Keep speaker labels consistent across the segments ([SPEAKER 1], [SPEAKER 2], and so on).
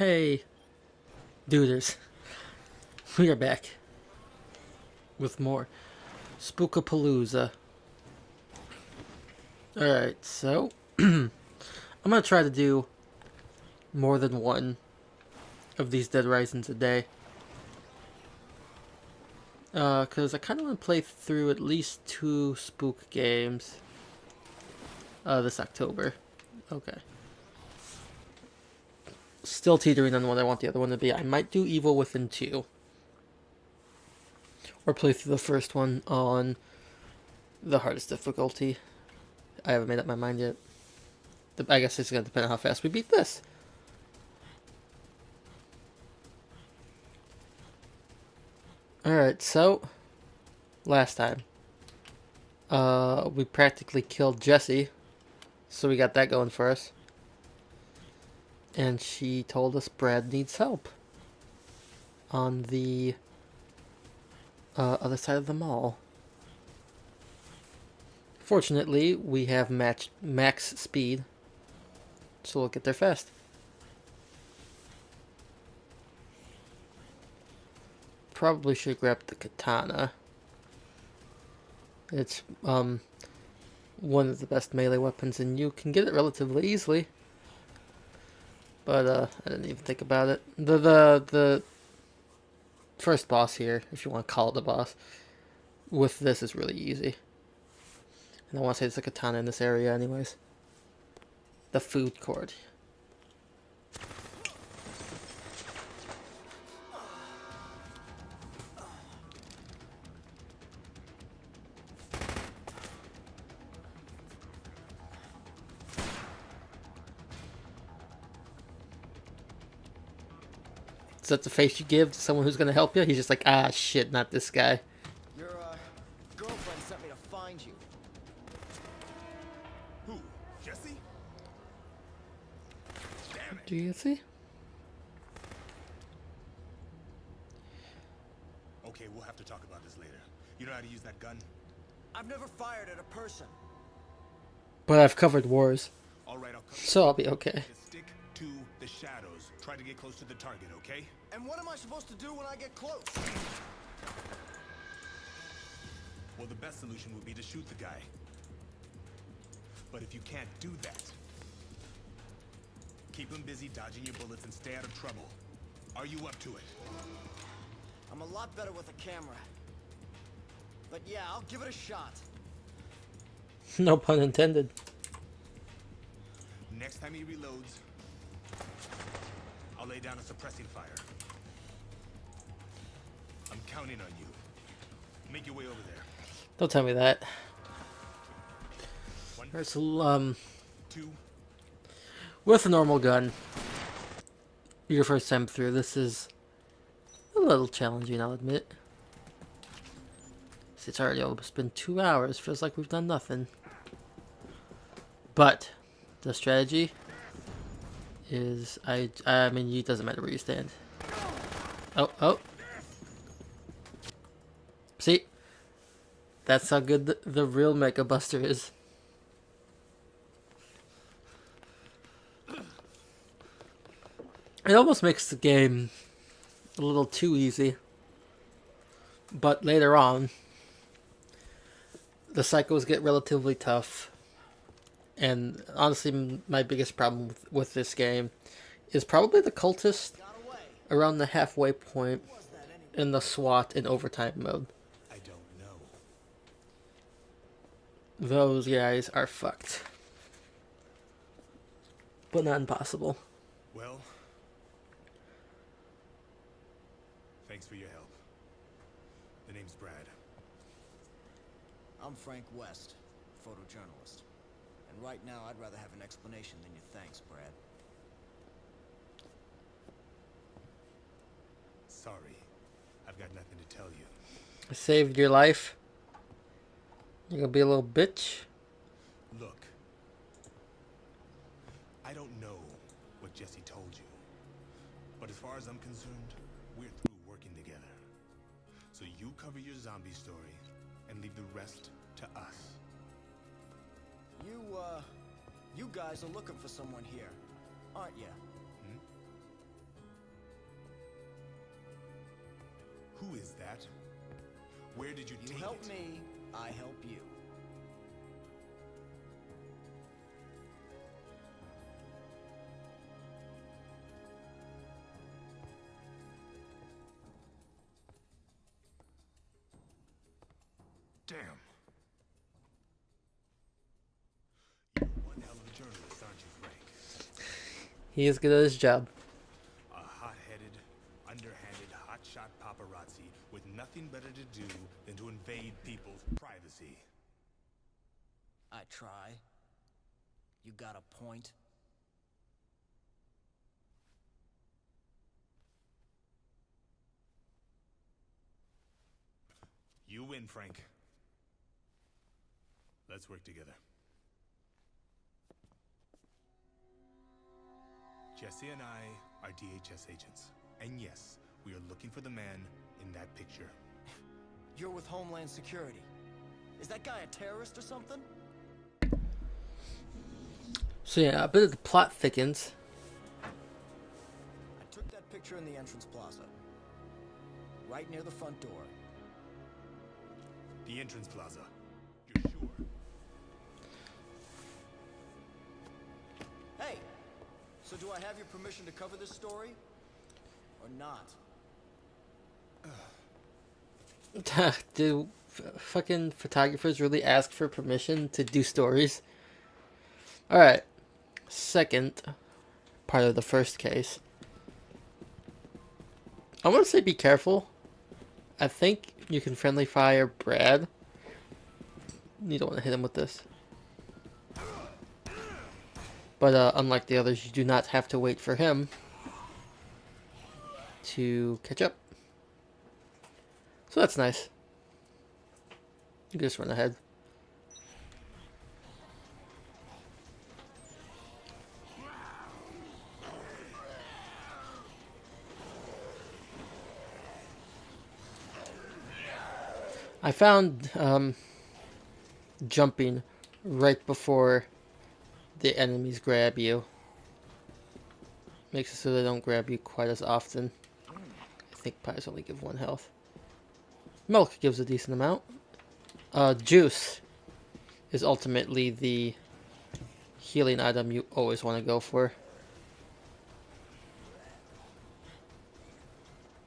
[SPEAKER 1] Hey, duders. We are back with more Spookapalooza. Alright, so I'm gonna try to do more than one of these Dead Risings a day. Cause I kinda wanna play through at least 2 spook games this October. Okay. Still teetering on what I want the other one to be. I might do Evil Within 2. Or play through the first one on the hardest difficulty. I haven't made up my mind yet. I guess it's going to depend on how fast we beat this. Alright, so last time we practically killed Jessie, so we got that going for us. And she told us Brad needs help on the other side of the mall. Fortunately, we have max speed, so we'll get there fast. Probably should grab the katana. It's one of the best melee weapons, and you can get it relatively easily. But I didn't even think about it. The first boss here, if you want to call it the boss, with this is really easy. And I want to say there's a katana in this area anyways. The food court. Is that the face you give to someone who's going to help you? He's just like, ah, shit, not this guy.
[SPEAKER 2] Your girlfriend sent me to find you.
[SPEAKER 3] Who? Jesse? Damn it.
[SPEAKER 1] Do you see?
[SPEAKER 3] Okay, we'll have to talk about this later. You know how to use that gun?
[SPEAKER 2] I've never fired at a person.
[SPEAKER 1] But I've covered wars,
[SPEAKER 3] All right, I'll cover
[SPEAKER 1] so I'll be okay.
[SPEAKER 3] Just stick to the shadows. Try to get close to the target, okay?
[SPEAKER 2] And what am I supposed to do when I get close?
[SPEAKER 3] Well, the best solution would be to shoot the guy. But if you can't do that, keep him busy dodging your bullets and stay out of trouble. Are you up to it?
[SPEAKER 2] I'm a lot better with a camera. But yeah, I'll give it a shot.
[SPEAKER 1] No pun intended.
[SPEAKER 3] Next time he reloads, I'll lay down a suppressing fire. I'm counting on you. Make your way over there.
[SPEAKER 1] Don't tell me that.
[SPEAKER 3] One,
[SPEAKER 1] Alright, so,
[SPEAKER 3] two.
[SPEAKER 1] with a normal gun, your first time through, this is a little challenging, I'll admit. It's already almost been 2 hours, feels like we've done nothing. But the strategy is, I mean, it doesn't matter where you stand. Oh. See? That's how good the real Mecha Buster is. It almost makes the game a little too easy. But later on, the cycles get relatively tough. And honestly, my biggest problem with this game is probably the cultist around the halfway point in the SWAT and overtime mode.
[SPEAKER 3] I don't know.
[SPEAKER 1] Those guys are fucked. But not impossible.
[SPEAKER 3] Well, thanks for your help. The name's Brad.
[SPEAKER 2] I'm Frank West, photojournalist. And right now, I'd rather have an explanation than your thanks, Brad.
[SPEAKER 3] Sorry, I've got nothing to tell you.
[SPEAKER 1] I saved your life. You're gonna be a little bitch.
[SPEAKER 3] Look, I don't know what Jesse told you, but as far as I'm concerned, we're through working together. So you cover your zombie story and leave the rest to us.
[SPEAKER 2] You guys are looking for someone here, aren't you?
[SPEAKER 3] Who is that? Where did you
[SPEAKER 2] You
[SPEAKER 3] take
[SPEAKER 2] help
[SPEAKER 3] it?
[SPEAKER 2] me, I help you.
[SPEAKER 3] Damn. You're one hell of a journalist, aren't you, Frank?
[SPEAKER 1] He is good at his job.
[SPEAKER 3] A hot-headed, underhanded, hotshot paparazzi with nothing better to do than to invade people's privacy.
[SPEAKER 2] I try. You got a point?
[SPEAKER 3] You win, Frank. Let's work together. Jesse and I are DHS agents. And yes, we are looking for the man in that picture.
[SPEAKER 2] You're with Homeland Security. Is that guy a terrorist or something?
[SPEAKER 1] So yeah, a bit of the plot thickens.
[SPEAKER 2] I took that picture in the entrance plaza. Right near the front door.
[SPEAKER 3] The entrance plaza. You're sure?
[SPEAKER 2] Hey! So do I have your permission to cover this story? Or not?
[SPEAKER 1] Do fucking photographers really ask for permission to do stories? Alright. Second part of the first case. I want to say be careful. I think you can friendly fire Brad. You don't want to hit him with this. But unlike the others, you do not have to wait for him to catch up. So that's nice. You can just run ahead. I found jumping right before the enemies grab you makes it so they don't grab you quite as often. I think pies only give 1 health. Milk gives a decent amount. Juice is ultimately the healing item you always want to go for.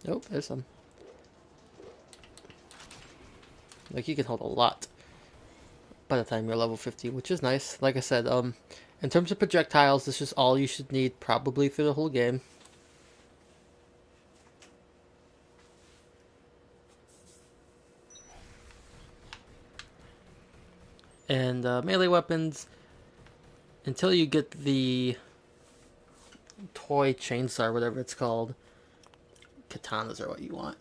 [SPEAKER 1] Nope, there's some. Like, you can hold a lot by the time you're level 50, which is nice. Like I said, in terms of projectiles, this is all you should need probably through the whole game. And melee weapons, until you get the toy chainsaw, or whatever it's called, katanas are what you want.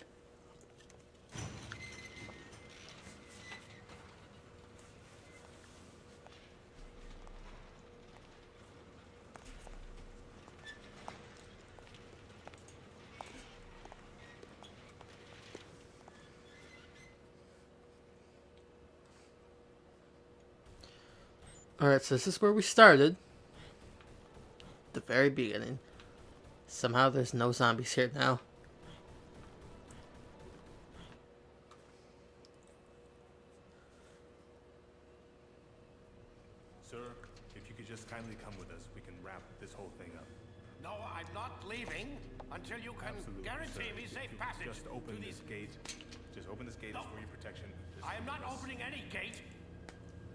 [SPEAKER 1] Alright, so this is where we started. The very beginning. Somehow there's no zombies here now.
[SPEAKER 3] Sir, if you could just kindly come with us, we can wrap this whole thing up.
[SPEAKER 4] No, I'm not leaving until you can
[SPEAKER 3] Absolutely,
[SPEAKER 4] guarantee
[SPEAKER 3] sir.
[SPEAKER 4] me
[SPEAKER 3] If
[SPEAKER 4] safe
[SPEAKER 3] you could
[SPEAKER 4] passage.
[SPEAKER 3] Just open
[SPEAKER 4] to
[SPEAKER 3] this
[SPEAKER 4] these-
[SPEAKER 3] gate. Just open this gate.
[SPEAKER 4] No.
[SPEAKER 3] It's for your protection. Just
[SPEAKER 4] I am
[SPEAKER 3] come
[SPEAKER 4] not
[SPEAKER 3] with us.
[SPEAKER 4] opening any gate.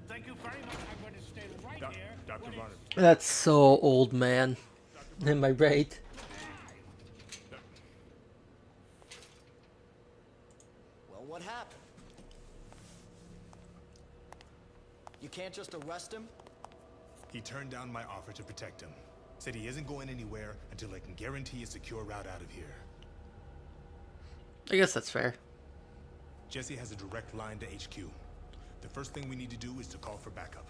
[SPEAKER 4] Thank you very much. I'm going to stay right here.
[SPEAKER 3] Dr.
[SPEAKER 4] when
[SPEAKER 3] Barnard.
[SPEAKER 4] it's-
[SPEAKER 1] That's so old, man. Am I right?
[SPEAKER 2] Well, what happened? You can't just arrest him?
[SPEAKER 3] He turned down my offer to protect him. Said he isn't going anywhere until I can guarantee a secure route out of here.
[SPEAKER 1] I guess that's fair.
[SPEAKER 3] Jesse has a direct line to HQ. The first thing we need to do is to call for backup.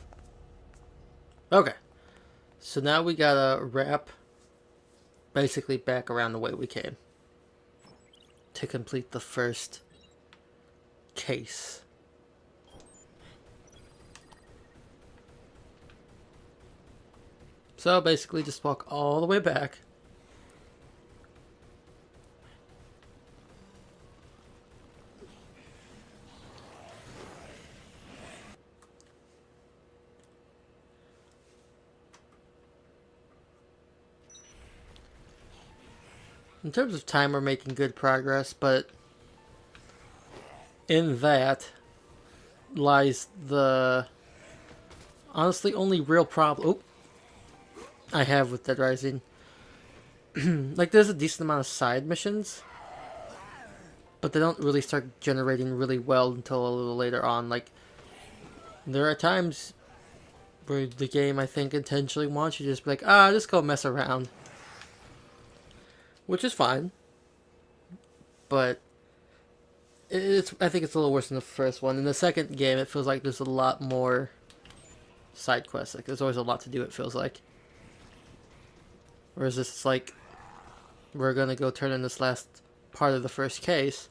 [SPEAKER 1] Okay. So now we gotta wrap basically back around the way we came to complete the first case. So basically just walk all the way back. In terms of time, we're making good progress, but in that lies the honestly only real problem I have with Dead Rising. Like, there's a decent amount of side missions, but they don't really start generating really well until a little later on. Like, there are times where the game, I think, intentionally wants you to just be like, just go mess around. Which is fine. But I think it's a little worse than the first one. In the second game, it feels like there's a lot more side quests. Like, there's always a lot to do, it feels like. Whereas this is like, we're gonna go turn in this last part of the first case,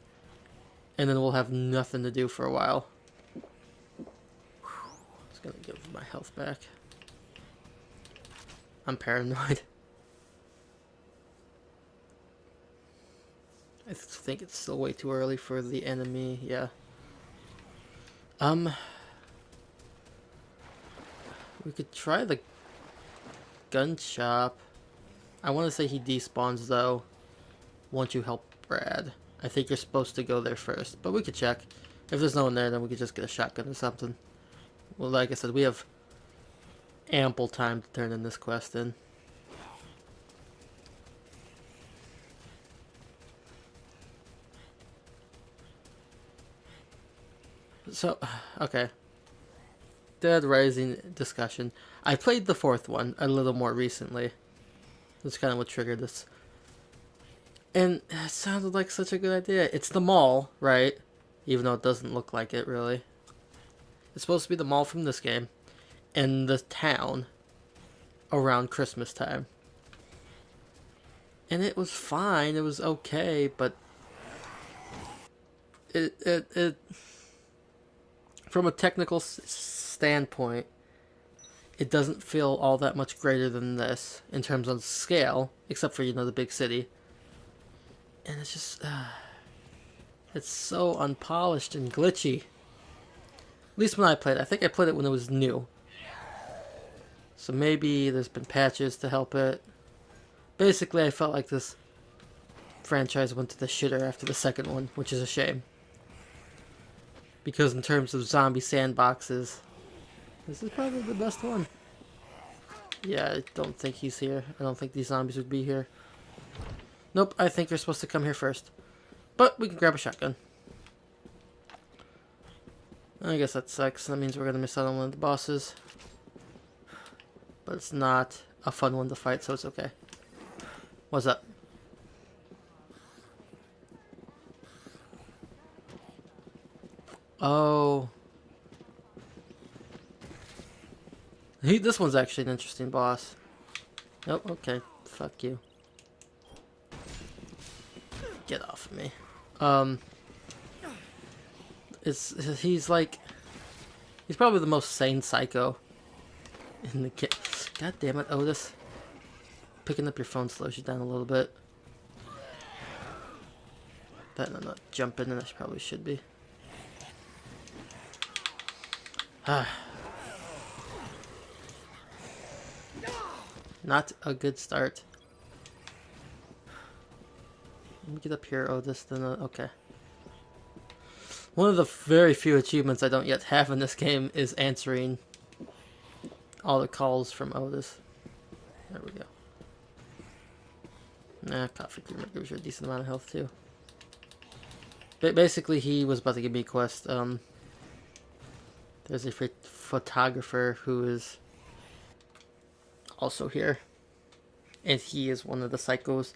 [SPEAKER 1] and then we'll have nothing to do for a while. Just gonna give my health back. I'm paranoid. I think it's still way too early for the enemy, yeah. We could try the gun shop. I want to say he despawns, though, once you help Brad. I think you're supposed to go there first, but we could check. If there's no one there, then we could just get a shotgun or something. Well, like I said, we have ample time to turn in this quest in. So, okay. Dead Rising discussion. I played the fourth one a little more recently. That's kind of what triggered this. And it sounded like such a good idea. It's the mall, right? Even though it doesn't look like it, really. It's supposed to be the mall from this game. And the town around Christmas time. And it was fine. It was okay, but it from a technical standpoint, it doesn't feel all that much greater than this in terms of scale, except for, the big city. And it's just, it's so unpolished and glitchy. At least when I played it. I think I played it when it was new. So maybe there's been patches to help it. Basically, I felt like this franchise went to the shitter after the second one, which is a shame. Because in terms of zombie sandboxes, this is probably the best one. Yeah, I don't think he's here. I don't think these zombies would be here. Nope, I think you're supposed to come here first. But we can grab a shotgun. I guess that sucks. That means we're gonna miss out on one of the bosses. But it's not a fun one to fight, so it's okay. What's up? Oh. This one's actually an interesting boss. Oh, okay. Fuck you. Get off of me. He's probably the most sane psycho in the kit. God damn it, Otis. Picking up your phone slows you down a little bit. But I'm not jumping, and I probably should be. Not a good start. Let me get up here, Otis. Then, okay. One of the very few achievements I don't yet have in this game is answering all the calls from Otis. There we go. Nah, coffee creamer gives you a decent amount of health too. But basically, he was about to give me a quest. There's a photographer who is also here, and he is one of the psychos.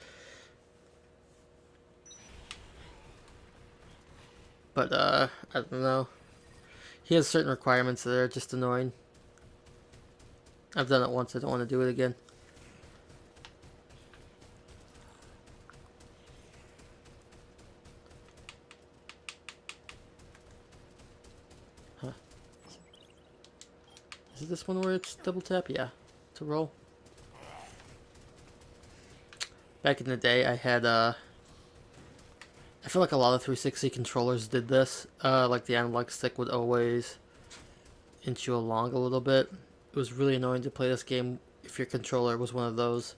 [SPEAKER 1] But I don't know. He has certain requirements that are just annoying. I've done it once. I don't want to do it again. Huh. Is it this one where it's double tap? Yeah. To roll. Back in the day, I had, I feel like a lot of 360 controllers did this. Like the analog stick would always inch you along a little bit. It was really annoying to play this game if your controller was one of those.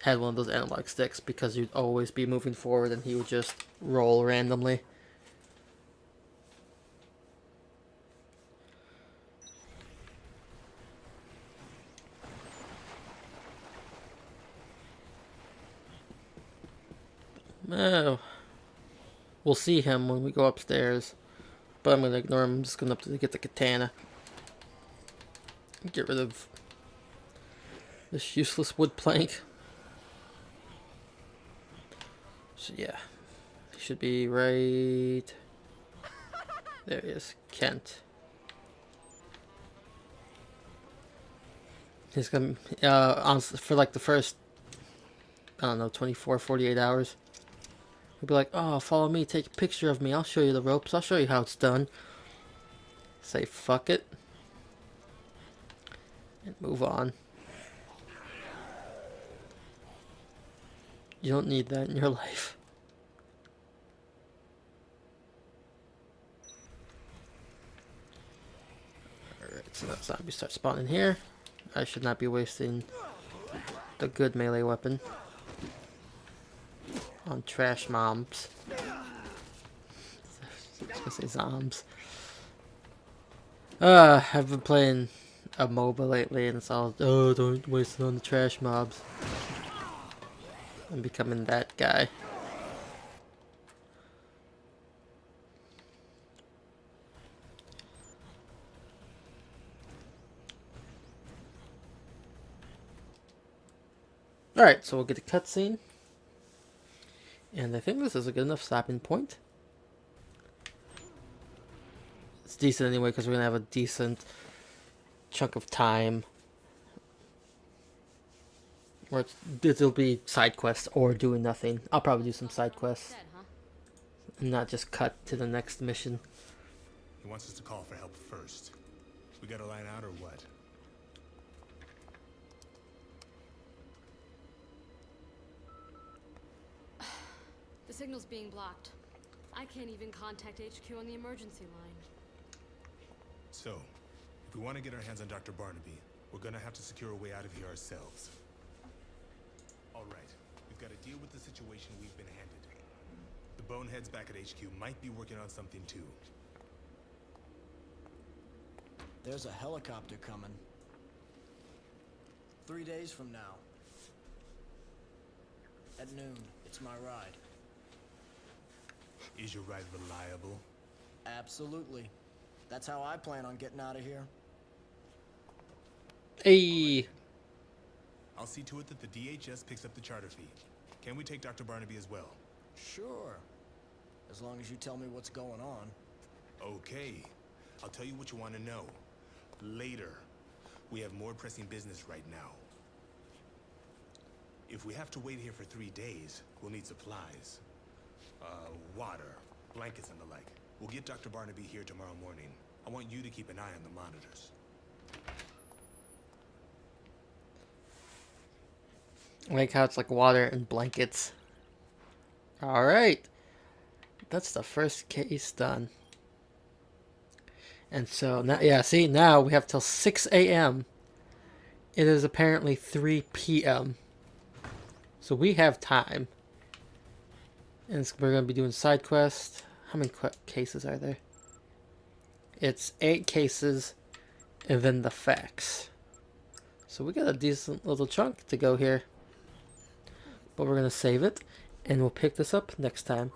[SPEAKER 1] had one of those analog sticks, because you'd always be moving forward and he would just roll randomly. Oh, we'll see him when we go upstairs, but I'm gonna ignore him. I'm just going up to get the katana. Get rid of this useless wood plank. So yeah, he should be right there. He is, Kent. He's gonna honestly, for like the first, I don't know, 24, 48 hours, he'll be like, oh, follow me, take a picture of me, I'll show you the ropes, I'll show you how it's done. Say fuck it and move on. You don't need that in your life. Alright, so that zombie starts spawning here. I should not be wasting the good melee weapon on trash mobs. I was gonna say zombs. I've been playing a MOBA lately, and it's all, oh, don't waste it on the trash mobs. I'm becoming that guy. Alright, so we'll get a cutscene. And I think this is a good enough stopping point. It's decent anyway, because we're going to have a decent chunk of time. Or it'll be side quests or doing nothing. I'll probably do some side quests. And not just cut to the next mission.
[SPEAKER 3] He wants us to call for help first. We gotta line out or what?
[SPEAKER 5] The signal's being blocked. I can't even contact HQ on the emergency line.
[SPEAKER 3] So, if we want to get our hands on Dr. Barnaby, we're gonna have to secure a way out of here ourselves. Alright, we've got to deal with the situation we've been handed. The boneheads back at HQ might be working on something too.
[SPEAKER 2] There's a helicopter coming. 3 days from now. At noon, it's my ride.
[SPEAKER 3] Is your ride reliable?
[SPEAKER 2] Absolutely. That's how I plan on getting out of here.
[SPEAKER 1] Hey!
[SPEAKER 3] I'll see to it that the DHS picks up the charter fee. Can we take Dr. Barnaby as well?
[SPEAKER 2] Sure. As long as you tell me what's going on.
[SPEAKER 3] Okay. I'll tell you what you want to know. Later. We have more pressing business right now. If we have to wait here for 3 days, we'll need supplies. Water, blankets and the like. We'll get Dr. Barnaby here tomorrow morning. I want you to keep an eye on the monitors.
[SPEAKER 1] I like how it's like water and blankets. Alright. That's the first case done. And so now, yeah, see, now we have till 6 a.m. It is apparently 3 p.m. So we have time. And we're going to be doing side quests. How many cases are there? It's 8 cases and then the facts. So we got a decent little chunk to go here. But we're going to save it and we'll pick this up next time.